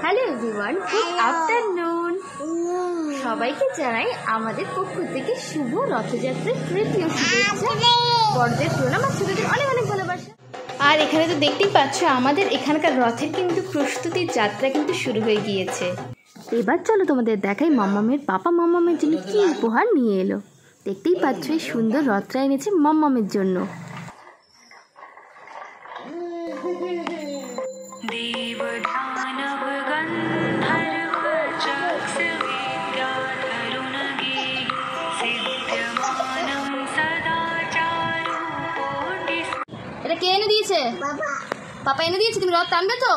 Hello everyone, good afternoon. সবাইকে জানাই আমাদের পক্ষ থেকে শুভ রথযাত্রার তৃতীয় শুভেচ্ছা। বড়দের প্রণাম আর ছোটদের অনেক অনেক ভালোবাসা। আর এখানে তো দেখতেই পাচ্ছ আমাদের এখানকার রথের কিন্তু প্রস্তুতির যাত্রা কিন্তু শুরু হয়ে গিয়েছে। এবার চলো তোমাদের দেখাই মাম্মামের পাপা মাম্মামের জন্য কি উপহার নিয়ে এলো। দেখতেই পাচ্ছ এই সুন্দর রথটা এনেছে মাম্মামের জন্য। এটা কে এনে দিয়েছে? পাপা এনে দিয়েছে। তুমি রথ টানবে তো?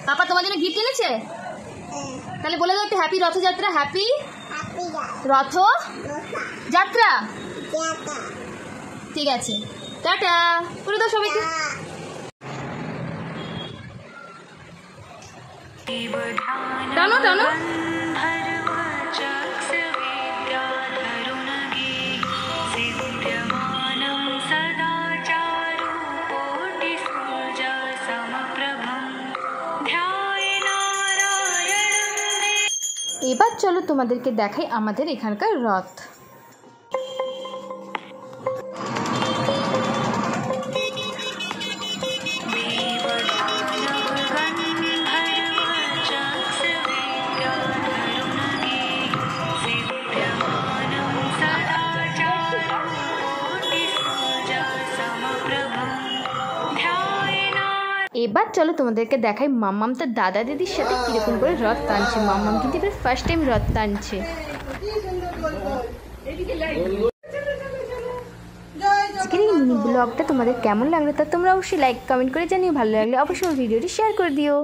পাপা তোমার জন্য গিফট এনেছে? তাহলে বলে দাও একটু হ্যাপি রথযাত্রা। হ্যাপি রথ যাত্রা। ঠিক আছে, টাটা করে দাও সবাইকে। টানো টানো। এবার চলো তোমাদেরকে দেখাই আমাদের এখানকার রথ। এবার চলো তোমাদেরকে দেখাই মাম্মাম তার দাদা দিদির সাথে কিরকম করে রথ টানছে। মাম্মাম কিন্তু এবার ফার্স্ট টাইম রথ টানছে। আজকের এই মিনি ব্লগটা তোমাদের কেমন লাগলো তা তোমরা অবশ্যই লাইক কমেন্ট করে জানিও। ভালো লাগলে অবশ্যই ভিডিওটি শেয়ার করে দিও।